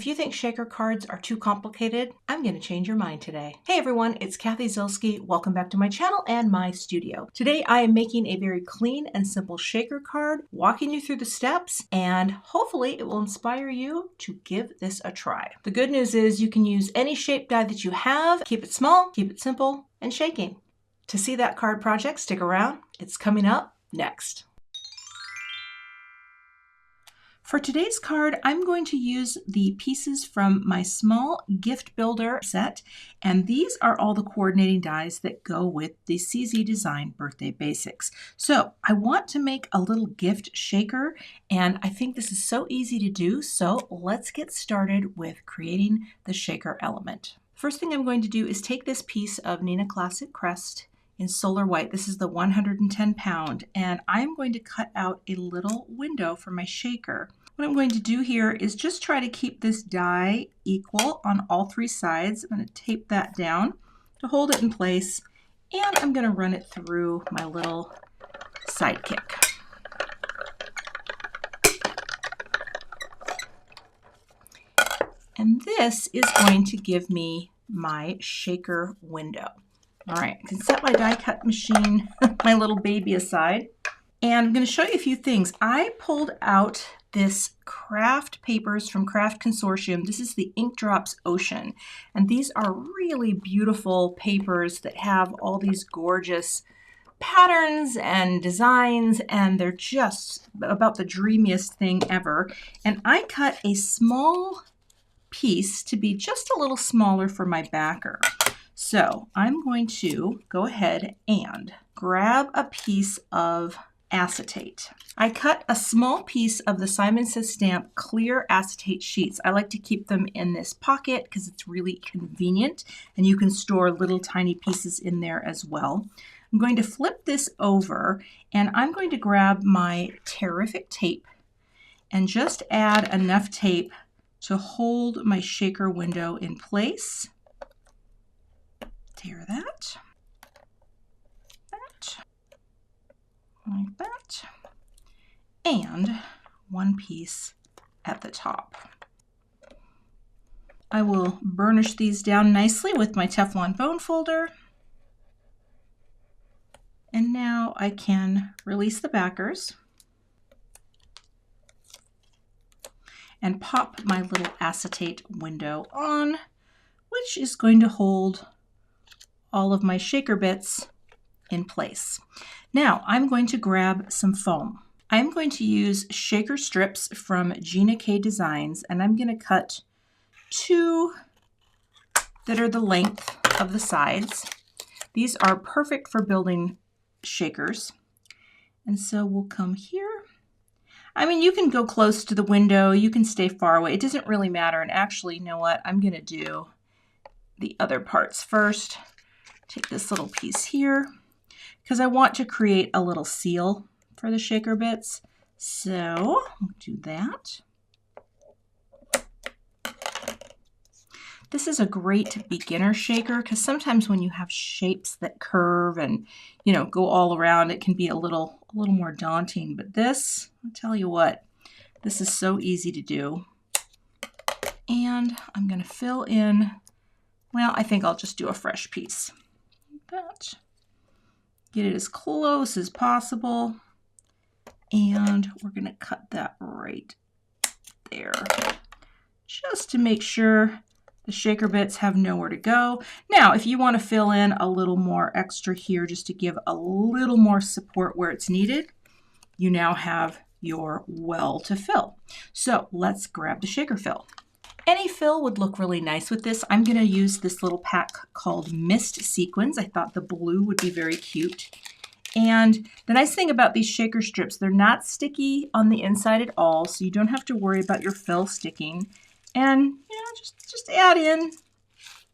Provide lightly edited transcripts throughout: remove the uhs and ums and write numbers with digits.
If you think shaker cards are too complicated, I'm going to change your mind today. Hey everyone, it's Cathy Zielske. Welcome back to my channel and my studio. Today I am making a very clean and simple shaker card, walking you through the steps, and hopefully it will inspire you to give this a try. The good news is you can use any shape die that you have, keep it small, keep it simple, and shaking. To see that card project, stick around. It's coming up next. For today's card, I'm going to use the pieces from my small gift builder set, and these are all the coordinating dies that go with the CZ Design Birthday Basics. So I want to make a little gift shaker, and I think this is so easy to do, so let's get started with creating the shaker element. First thing I'm going to do is take this piece of Neenah Classic Crest in Solar White. This is the 110 pound, and I'm going to cut out a little window for my shaker. What I'm going to do here is just try to keep this die equal on all three sides. I'm going to tape that down to hold it in place, and I'm going to run it through my little sidekick. And this is going to give me my shaker window. All right, I can set my die cut machine, my little baby, aside, and I'm going to show you a few things. I pulled out this craft papers from Craft Consortium. This is the Ink Drops Ocean, and these are really beautiful papers that have all these gorgeous patterns and designs, and they're just about the dreamiest thing ever. And I cut a small piece to be just a little smaller for my backer. So I'm going to go ahead and grab a piece of acetate. I cut a small piece of the Simon Says Stamp clear acetate sheets. I like to keep them in this pocket because it's really convenient, and you can store little tiny pieces in there as well. I'm going to flip this over, and I'm going to grab my Terrific tape and just add enough tape to hold my shaker window in place. Tear that, like that, and one piece at the top. I will burnish these down nicely with my Teflon bone folder. And now I can release the backers and pop my little acetate window on, which is going to hold all of my shaker bits in place. Now I'm going to grab some foam. I'm going to use shaker strips from Gina K Designs, and I'm going to cut 2 that are the length of the sides. These are perfect for building shakers. And so we'll come here. I mean, you can go close to the window, you can stay far away. It doesn't really matter. And actually, you know what? I'm going to do the other parts first. Take this little piece here because I want to create a little seal for the shaker bits. So I'll do that. This is a great beginner shaker because sometimes when you have shapes that curve and, you know, go all around, it can be a little more daunting. But this, I'll tell you what, this is so easy to do. And I'm going to fill in, well, I think I'll just do a fresh piece. That. Get it as close as possible, and we're going to cut that right there just to make sure the shaker bits have nowhere to go. Now if you want to fill in a little more extra here just to give a little more support where it's needed, you now have your well to fill. So let's grab the shaker fill. Any fill would look really nice with this. I'm going to use this little pack called Mist Sequins. I thought the blue would be very cute. And the nice thing about these shaker strips, they're not sticky on the inside at all, so you don't have to worry about your fill sticking. And, you know, just add in, you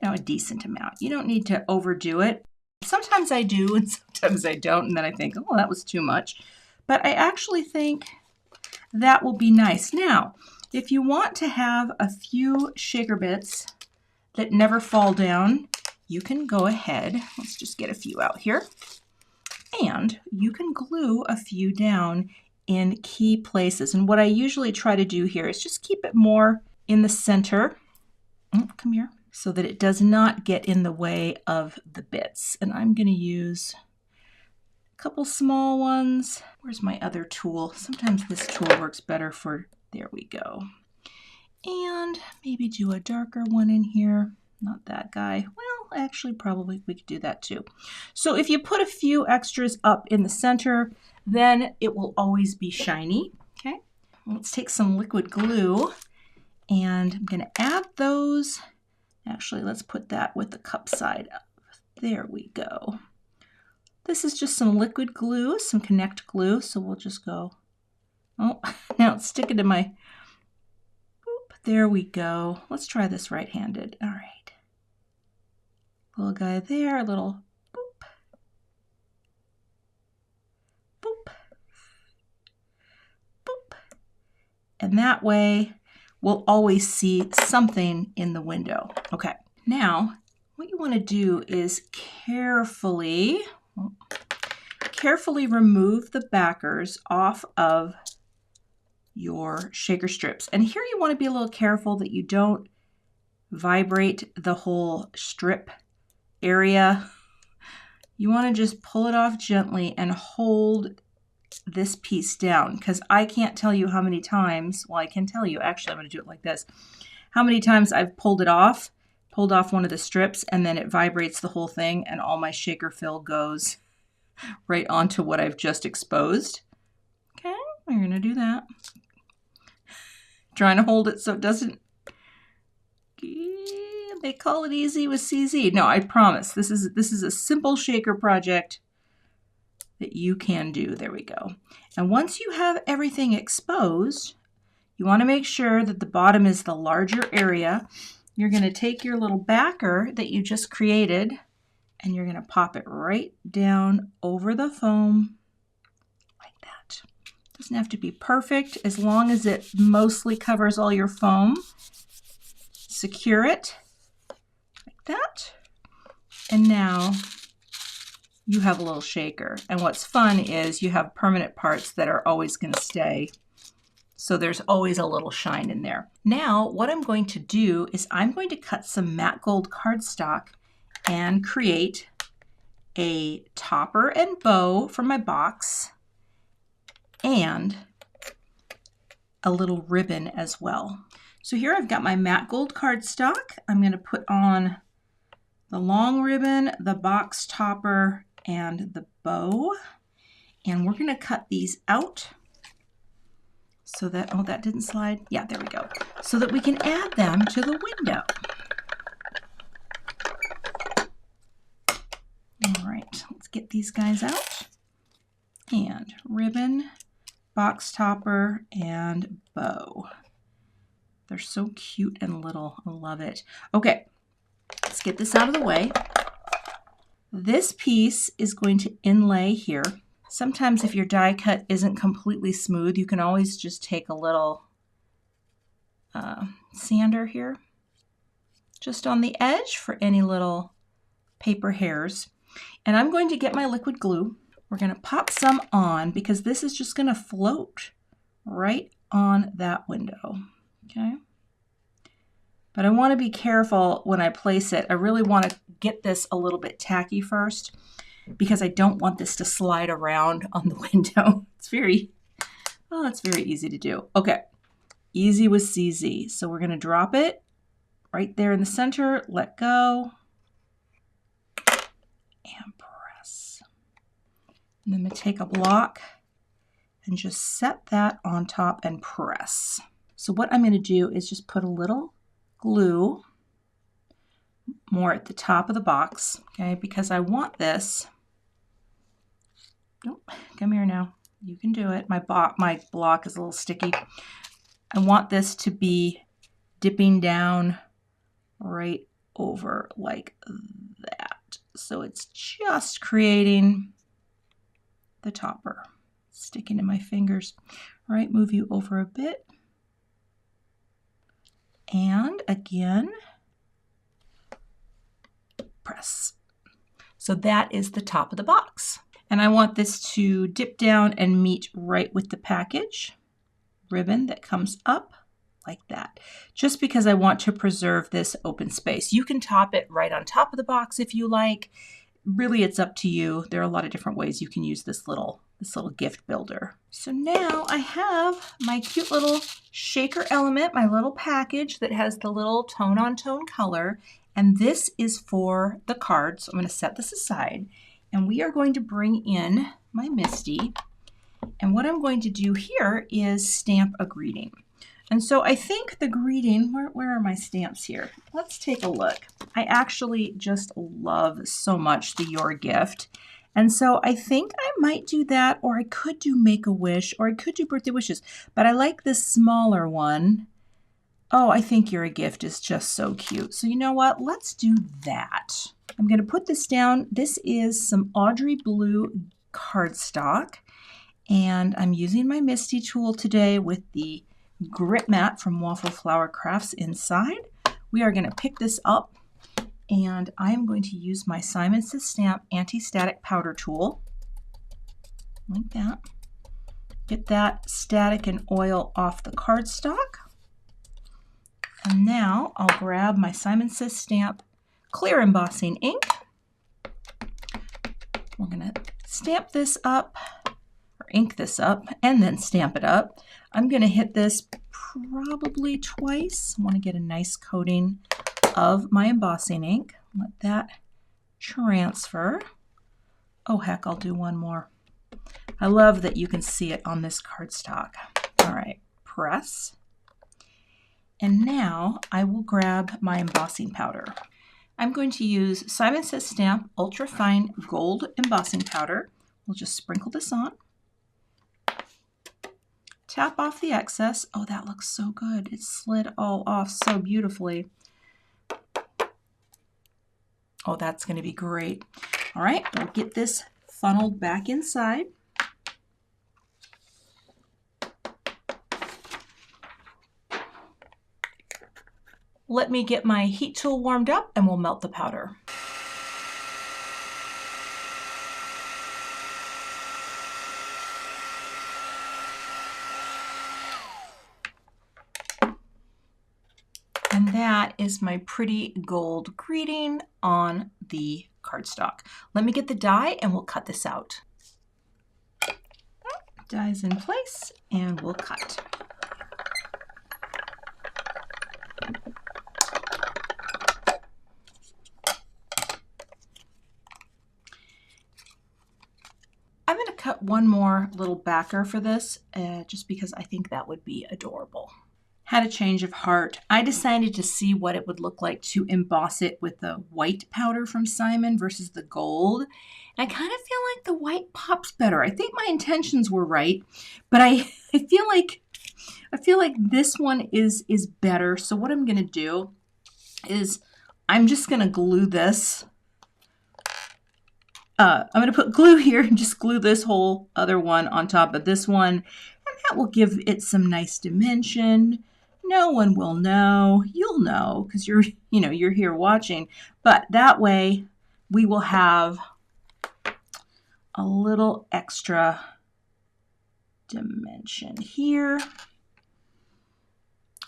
know, a decent amount. You don't need to overdo it. Sometimes I do and sometimes I don't, and then I think, oh, that was too much. But I actually think that will be nice. Now, if you want to have a few shaker bits that never fall down, you can go ahead, let's just get a few out here, and you can glue a few down in key places. And what I usually try to do here is just keep it more in the center. Oh, come here. So that it does not get in the way of the bits. And I'm going to use a couple small ones. Where's my other tool? Sometimes this tool works better for, there we go. And maybe do a darker one in here. Not that guy. Well, actually, probably we could do that too. So if you put a few extras up in the center, then it will always be shiny. Okay. Let's take some liquid glue and I'm going to add those. Actually, let's put that with the cup side up. There we go. This is just some liquid glue, some Connect glue. So we'll just go, oh, now it's sticking to my, boop, there we go. Let's try this right-handed. All right. Little guy there, a little boop, boop, boop. And that way, we'll always see something in the window. Okay, now what you want to do is carefully remove the backers off of your shaker strips. And here you want to be a little careful that you don't vibrate the whole strip area. You want to just pull it off gently and hold this piece down, because I can't tell you how many times, well, I can tell you, actually I'm going to do it like this, how many times I've pulled off one of the strips and then it vibrates the whole thing and all my shaker fill goes right onto what I've just exposed. Okay, we're going to do that. Trying to hold it so it doesn't, they call it easy with CZ. No, I promise this is a simple shaker project that you can do. There we go. And once you have everything exposed, you want to make sure that the bottom is the larger area. You're going to take your little backer that you just created and you're going to pop it right down over the foam like that. Doesn't have to be perfect, as long as it mostly covers all your foam. Secure it like that. And now you have a little shaker. And what's fun is you have permanent parts that are always going to stay. So there's always a little shine in there. Now, what I'm going to do is I'm going to cut some matte gold cardstock and create a topper and bow for my box and a little ribbon as well. So here I've got my matte gold cardstock. I'm going to put on the long ribbon, the box topper, and the bow. And we're going to cut these out so that, oh, that didn't slide. Yeah, there we go. So that we can add them to the window. All right, let's get these guys out. And ribbon, box topper, and bow. They're so cute and little. I love it. Okay, let's get this out of the way. This piece is going to inlay here. Sometimes if your die cut isn't completely smooth, you can always just take a little sander here, just on the edge for any little paper hairs. And I'm going to get my liquid glue. We're going to pop some on because this is just going to float right on that window. Okay. But I want to be careful when I place it. I really want to get this a little bit tacky first because I don't want this to slide around on the window. It's very easy to do. Okay, easy with CZ. So we're going to drop it right there in the center, let go, and press. And then I'm going to take a block and just set that on top and press. So what I'm going to do is just put a little glue more at the top of the box, okay, because I want this. Oh, come here now. You can do it. My block is a little sticky. I want this to be dipping down right over like that. So it's just creating the topper. Sticking to my fingers. All right, move you over a bit. And again, press. So that is the top of the box. And I want this to dip down and meet right with the package ribbon that comes up. like that, just because I want to preserve this open space. You can top it right on top of the box if you like. Really, it's up to you. There are a lot of different ways you can use this little gift builder. So now I have my cute little shaker element, my little package that has the little tone-on-tone color, and this is for the card. So I'm going to set this aside, and we are going to bring in my Misty, and what I'm going to do here is stamp a greeting. And so I think the greeting, where are my stamps here? Let's take a look. I actually just love so much the Your Gift. And so I think I might do that, or I could do Make-A-Wish, or I could do Birthday Wishes. But I like this smaller one. Oh, I think You're a Gift is just so cute. So you know what? Let's do that. I'm going to put this down. This is some Audrey blue cardstock. And I'm using my Misty tool today with the grip mat from Waffle Flower Crafts inside. We are going to pick this up, and I am going to use my Simon Says Stamp Anti-Static Powder Tool, like that. Get that static and oil off the cardstock. And now I'll grab my Simon Says Stamp Clear Embossing ink. We're going to stamp this up, or ink this up, and then stamp it up. I'm going to hit this probably twice. I want to get a nice coating of my embossing ink. Let that transfer. Oh heck, I'll do one more. I love that you can see it on this cardstock. All right, press. And now I will grab my embossing powder. I'm going to use Simon Says Stamp Ultra Fine Gold Embossing Powder. We'll just sprinkle this on. Tap off the excess. Oh, that looks so good. It slid all off so beautifully. Oh, that's going to be great. All right, we'll get this funneled back inside. Let me get my heat tool warmed up and we'll melt the powder. And that is my pretty gold greeting on the cardstock. Let me get the die and we'll cut this out. Die's in place and we'll cut. I'm going to cut one more little backer for this just because I think that would be adorable. Had a change of heart. I decided to see what it would look like to emboss it with the white powder from Simon versus the gold. And I kind of feel like the white pops better. I think my intentions were right, but I feel like this one is better. So what I'm going to do is I'm just going to glue this. I'm going to put glue here and just glue this whole other one on top of this one. And that will give it some nice dimension. No one will know. You'll know because you're here watching. But that way we will have a little extra dimension here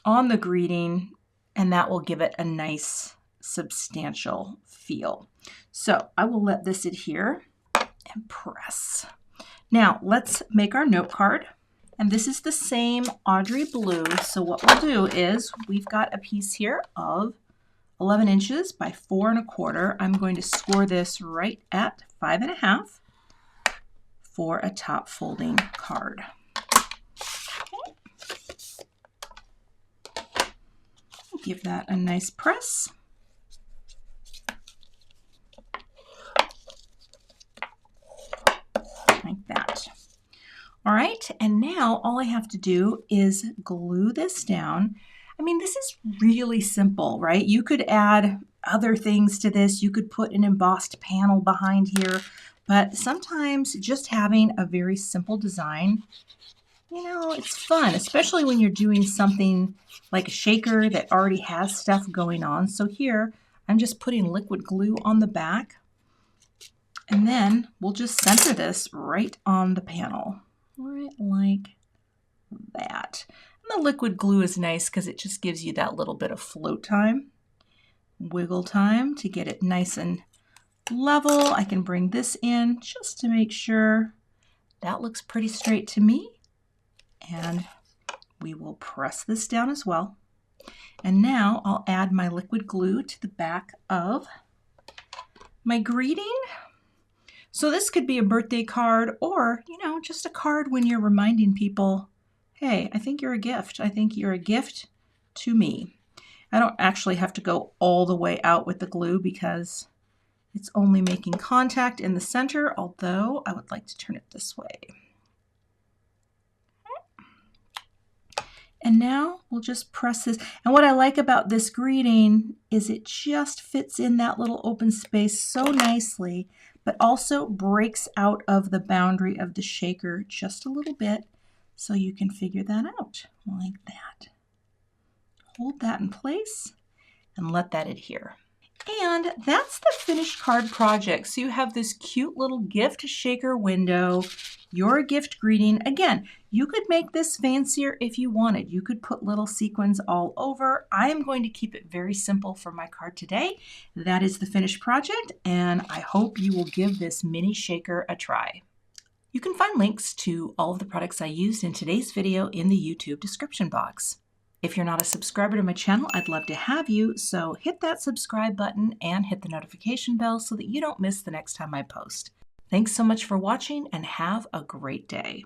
on the greeting, and that will give it a nice substantial feel. So I will let this adhere and press. Now let's make our note card. And this is the same Audrey blue. So what we'll do is we've got a piece here of 11 inches by 4 1/4. I'm going to score this right at 5 1/2 for a top folding card. Okay. Give that a nice press. Like that. All right, and now all I have to do is glue this down. I mean, this is really simple, right? You could add other things to this. You could put an embossed panel behind here, but sometimes just having a very simple design, it's fun, especially when you're doing something like a shaker that already has stuff going on. So here, I'm just putting liquid glue on the back, and then we'll just center this right on the panel. Right like that. And the liquid glue is nice because it just gives you that little bit of float time, wiggle time to get it nice and level. I can bring this in just to make sure that looks pretty straight to me. And we will press this down as well. And now I'll add my liquid glue to the back of my greeting. So this could be a birthday card or, you know, just a card when you're reminding people, hey, I think you're a gift. I think you're a gift to me. I don't actually have to go all the way out with the glue because it's only making contact in the center, although I would like to turn it this way. And now we'll just press this. And what I like about this greeting is it just fits in that little open space so nicely, but also breaks out of the boundary of the shaker just a little bit so you can figure that out like that. Hold that in place and let that adhere. And that's the finished card project. So you have this cute little gift shaker window, your gift greeting. Again, you could make this fancier if you wanted. You could put little sequins all over. I am going to keep it very simple for my card today. That is the finished project, and I hope you will give this mini shaker a try. You can find links to all of the products I used in today's video in the YouTube description box. If you're not a subscriber to my channel, I'd love to have you, so hit that subscribe button and hit the notification bell so that you don't miss the next time I post. Thanks so much for watching and have a great day.